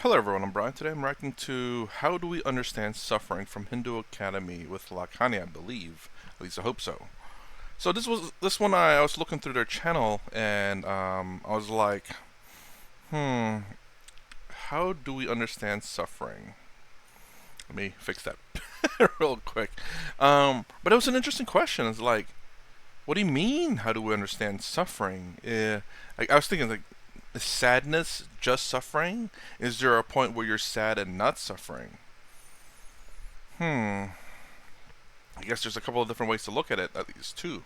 Hello everyone, I'm Brian. Today I'm reacting to How Do We Understand Suffering from Hindu Academy with Lakhani, I believe. At least I hope so. So this one I was looking through their channel and I was like, how do we understand suffering? Let me fix that real quick. But it was an interesting question. It's like, what do you mean? How do we understand suffering? I was thinking like, is sadness just suffering? Is there a point where you're sad and not suffering? I guess there's a couple of different ways to look at it, at least two.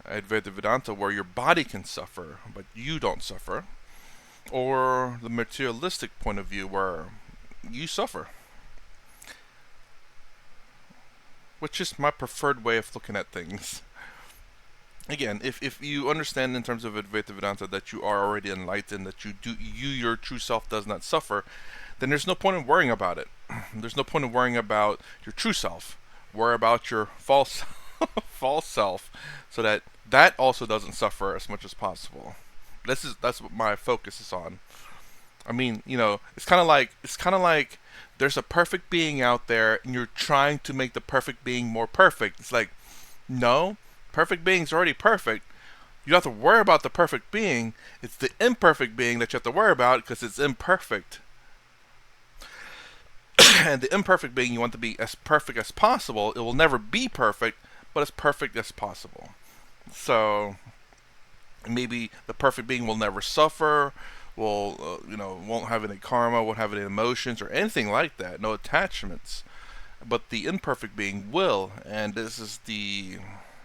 Advaita Vedanta, where your body can suffer, but you don't suffer. Or the materialistic point of view, where you suffer. Which is my preferred way of looking at things. Again, if you understand in terms of Advaita Vedanta that you are already enlightened, that your true self does not suffer, then there's no point in worrying about it. There's no point in worrying about your true self. Worry about your false false self, so that that also doesn't suffer as much as possible. That's what my focus is on. I mean, it's kind of like there's a perfect being out there, and you're trying to make the perfect being more perfect. It's like, no, perfect being's already perfect. You don't have to worry about the perfect being. It's the imperfect being that you have to worry about because it's imperfect. And the imperfect being you want to be as perfect as possible. It will never be perfect, but as perfect as possible. So maybe the perfect being will never suffer, won't have any karma, won't have any emotions or anything like that, no attachments. But the imperfect being will, and this is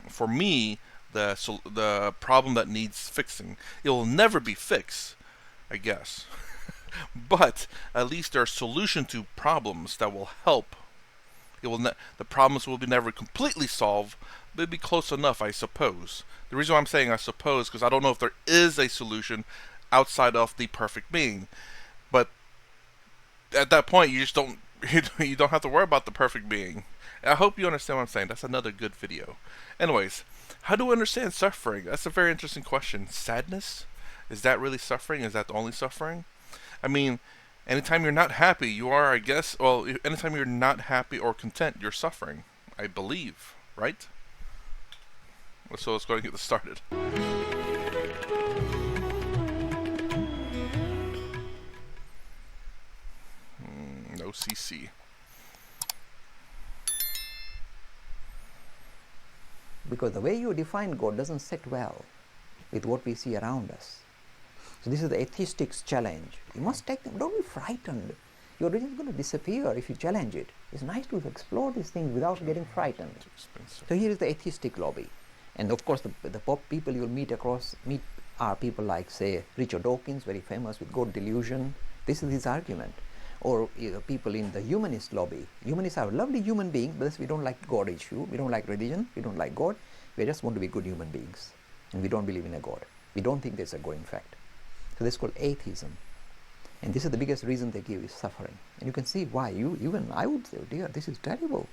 for me, the problem that needs fixing. It will never be fixed, I guess. But at least there are solutions to problems that will help. The problems will be never completely solved, but it'll be close enough, I suppose. The reason why I'm saying I suppose because I don't know if there is a solution outside of the perfect being. But at that point, you just don't you don't have to worry about the perfect being. I hope you understand what I'm saying. That's another good video. Anyways, how do we understand suffering? That's a very interesting question. Sadness? Is that really suffering? Is that the only suffering? I mean, anytime you're not happy, you are, I guess, well, anytime you're not happy or content, you're suffering. I believe, right? So let's go and get this started. No CC. Because the way you define God doesn't sit well with what we see around us. So this is the atheistic's challenge. You must take them, don't be frightened. Your religion is going to disappear if you challenge it. It's nice to explore these things without getting frightened. So here is the atheistic lobby. And of course the people you'll meet are people like, say, Richard Dawkins, very famous with God delusion. This is his argument. Or people in the humanist lobby. Humanists are lovely human beings, but we don't like God issue. We don't like religion. We don't like God. We just want to be good human beings. And we don't believe in a God. We don't think there's a God in fact. So this is called atheism. And this is the biggest reason they give is suffering. And you can see why. Even I would say, oh dear, this is terrible.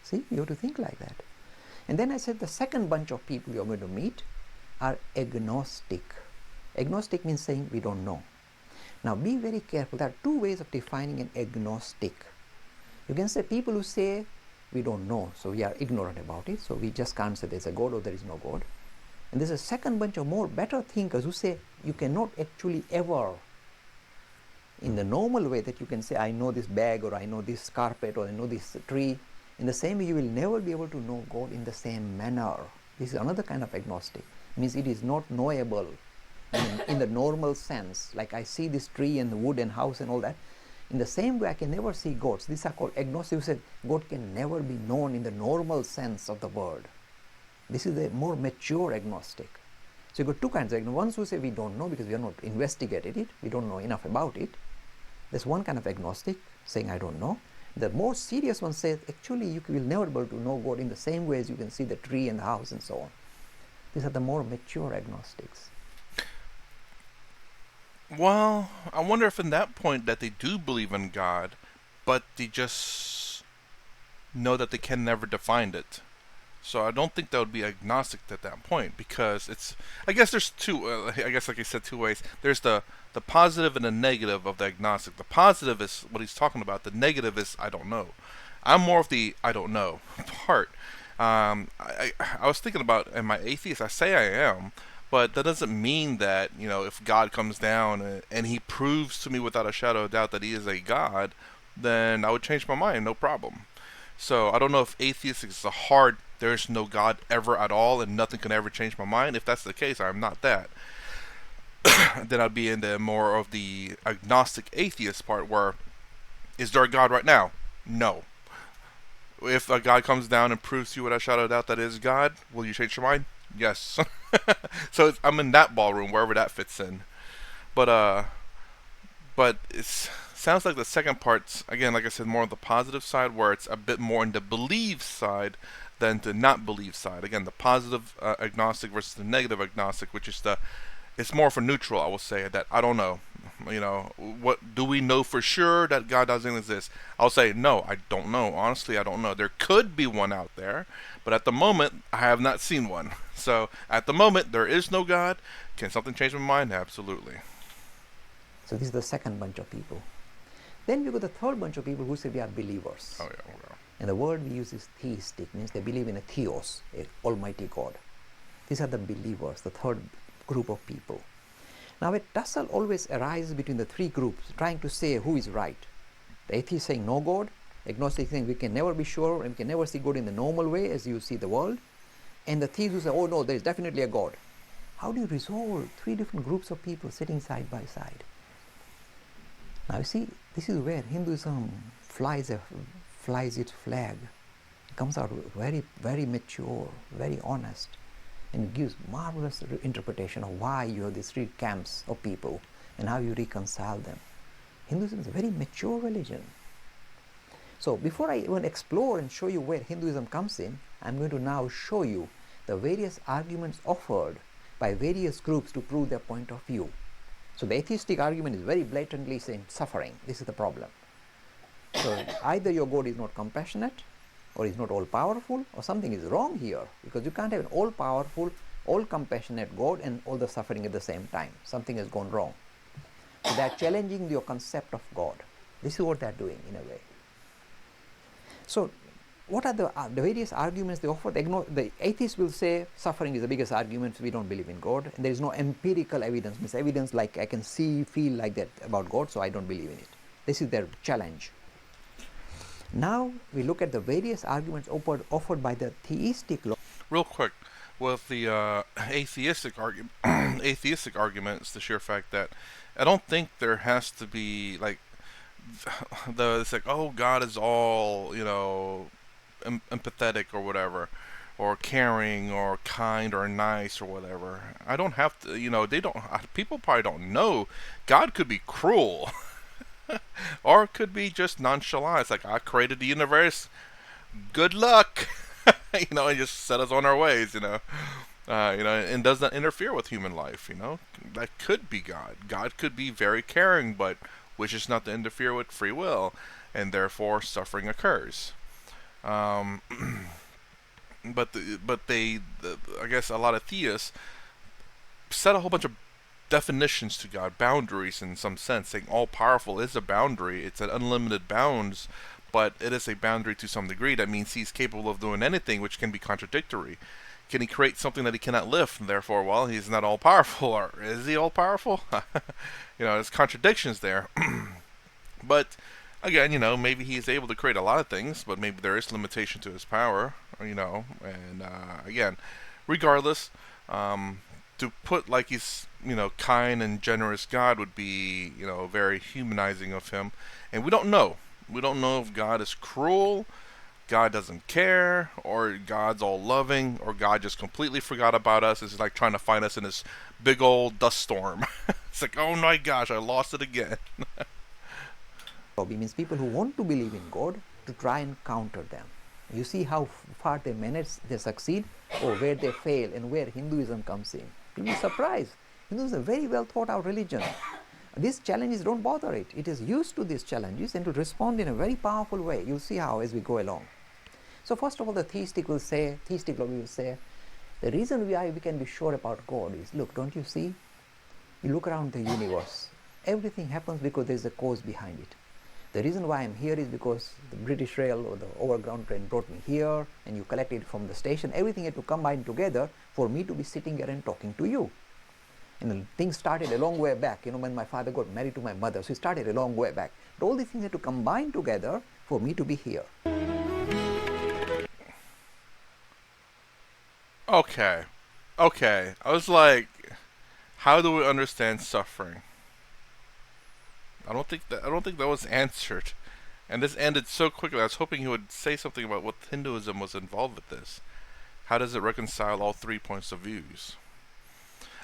See, you have to think like that. And then I said the second bunch of people you're going to meet are agnostic. Agnostic means saying we don't know. Now be very careful. There are two ways of defining an agnostic. You can say people who say we don't know, so we are ignorant about it, so we just can't say there's a God or there is no God. And there's a second bunch of more better thinkers who say you cannot actually ever, in the normal way that you can say I know this bag or I know this carpet or I know this tree, in the same way you will never be able to know God in the same manner. This is another kind of agnostic. It means it is not knowable in the normal sense, like I see this tree and the wood and house and all that. In the same way I can never see God. So these are called agnostic, who said God can never be known in the normal sense of the word. This is the more mature agnostic. So you've got two kinds of agnostic. Ones who say we don't know because we have not investigated it, we don't know enough about it. There's one kind of agnostic saying I don't know. The more serious one says actually you will never be able to know God in the same way as you can see the tree and the house and so on. These are the more mature agnostics. Well, I wonder if in that point that they do believe in God, but they just know that they can never define it. So I don't think that would be agnostic at that point, because it's. I guess there's two. I guess, like I said, two ways. There's the positive and the negative of the agnostic. The positive is what he's talking about. The negative is I don't know. I'm more of the I don't know part. I was thinking about, am I atheist? I say I am, but that doesn't mean that, if God comes down and He proves to me without a shadow of doubt that He is a God, then I would change my mind, no problem. So I don't know if atheist is a hard, there's no God ever at all and nothing can ever change my mind. If that's the case, I'm not that. Then I'd be into more of the agnostic atheist part, where is there a God right now? No. If a God comes down and proves to you without a shadow of doubt that it is God, will you change your mind? Yes. So I'm in that ballroom, wherever that fits in. But it sounds like the second part's, again, like I said, more on the positive side, where it's a bit more in the believe side than the not believe side. Again, the positive agnostic versus the negative agnostic, which is it's more for neutral. I will say that I don't know. What do we know for sure that God doesn't exist? I'll say no, I don't know. Honestly, I don't know. There could be one out there, but at the moment, I have not seen one. So at the moment, there is no God. Can something change my mind? Absolutely. So this is the second bunch of people. Then we got the third bunch of people who say we are believers. Oh yeah. Well. And the word we use is theistic, means they believe in a theos, a almighty God. These are the believers, the third group of people. Now a tussle always arises between the three groups, trying to say who is right. The atheist saying no God, agnostic saying we can never be sure and we can never see God in the normal way as you see the world, and the theists who say, oh no, there is definitely a God. How do you resolve three different groups of people sitting side by side? Now you see, this is where Hinduism flies its flag. It comes out very, very mature, very honest, and it gives marvelous interpretation of why you have these three camps of people and how you reconcile them. Hinduism is a very mature religion. So before I even explore and show you where Hinduism comes in, I'm going to now show you the various arguments offered by various groups to prove their point of view. So the atheistic argument is very blatantly saying suffering. This is the problem. So either your God is not compassionate, or is not all-powerful, or something is wrong here, because you can't have an all-powerful, all-compassionate God and all the suffering at the same time. Something has gone wrong. So they are challenging your concept of God. This is what they are doing in a way. So what are the various arguments they offer? The atheists will say suffering is the biggest argument, we don't believe in God, and there is no empirical evidence, means evidence like I can see, feel like that about God, so I don't believe in it. This is their challenge. Now we look at the various arguments offered by the theistic law. Real quick, with the atheistic argument, atheistic argument is the sheer fact that I don't think there has to be like it's like, oh, God is all empathetic or whatever, or caring or kind or nice or whatever. I don't have to, they don't. People probably don't know. God could be cruel. Or it could be just nonchalant. It's like, I created the universe. Good luck, and just set us on our ways, and does not interfere with human life. That could be God. God could be very caring, but wishes not to interfere with free will, and therefore suffering occurs. But I guess a lot of theists set a whole bunch of definitions to God, boundaries in some sense, saying all powerful is a boundary. It's an unlimited bounds, but it is a boundary to some degree. That means he's capable of doing anything, which can be contradictory. Can he create something that he cannot lift? And therefore, well, he's not all powerful. Or is he all powerful? There's contradictions there. But again, maybe he's able to create a lot of things, but maybe there is limitation to his power. And again, regardless, to put like he's kind and generous God would be very humanizing of him, and we don't know if God is cruel, God doesn't care, or God's all loving, or God just completely forgot about us. It's like trying to find us in this big old dust storm. It's like, oh my gosh, I lost it again. It means people who want to believe in God to try and counter them. You see how far they manage, they succeed, or where they fail, and where Hinduism comes in. You'll be surprised. Hinduism is a very well thought out religion. These challenges don't bother it. It is used to these challenges and to respond in a very powerful way. You'll see how as we go along. So first of all, the theistic lobby will say, the reason we can be sure about God is, look, don't you see? You look around the universe. Everything happens because there's a cause behind it. The reason why I'm here is because the British Rail or the overground train brought me here, and you collected it from the station. Everything had to combine together for me to be sitting here and talking to you. And things started a long way back, when my father got married to my mother. So it started a long way back. But all these things had to combine together for me to be here. Okay. Okay. I was like, how do we understand suffering? I don't think that was answered. And this ended so quickly. I was hoping he would say something about what Hinduism was involved with this. How does it reconcile all three points of views?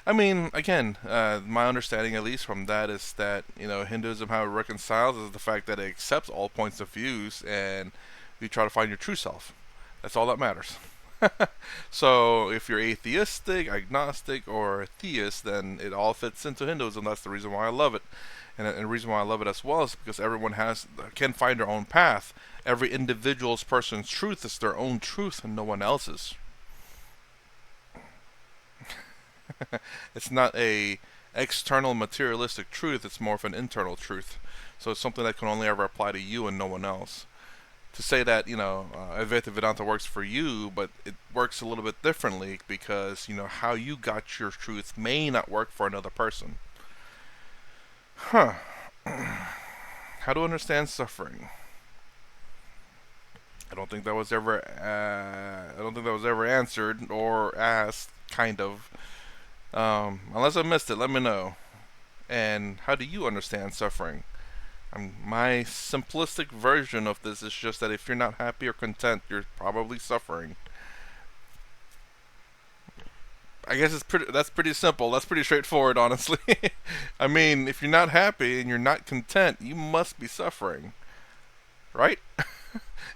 I mean, again, my understanding, at least from that, is that Hinduism, how it reconciles, is the fact that it accepts all points of views, and you try to find your true self. That's all that matters. So, if you're atheistic, agnostic, or theist, then it all fits into Hinduism. That's the reason why I love it, and the reason why I love it as well is because everyone can find their own path. Every individual's person's truth is their own truth and no one else's. It's not a external materialistic truth, it's more of an internal truth. So it's something that can only ever apply to you and no one else. To say that, Advaita Vedanta works for you, but it works a little bit differently because, how you got your truth may not work for another person. Huh. How to understand suffering? I don't think that was ever. I don't think that was ever answered or asked. Kind of. Unless I missed it, let me know. And how do you understand suffering? My simplistic version of this is just that if you're not happy or content, you're probably suffering. I guess that's pretty simple. That's pretty straightforward, honestly. I mean, if you're not happy and you're not content, you must be suffering. Right?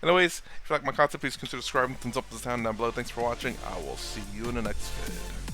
Anyways, if you like my content, please consider subscribing. Thumbs up this down below. Thanks for watching. I will see you in the next vid.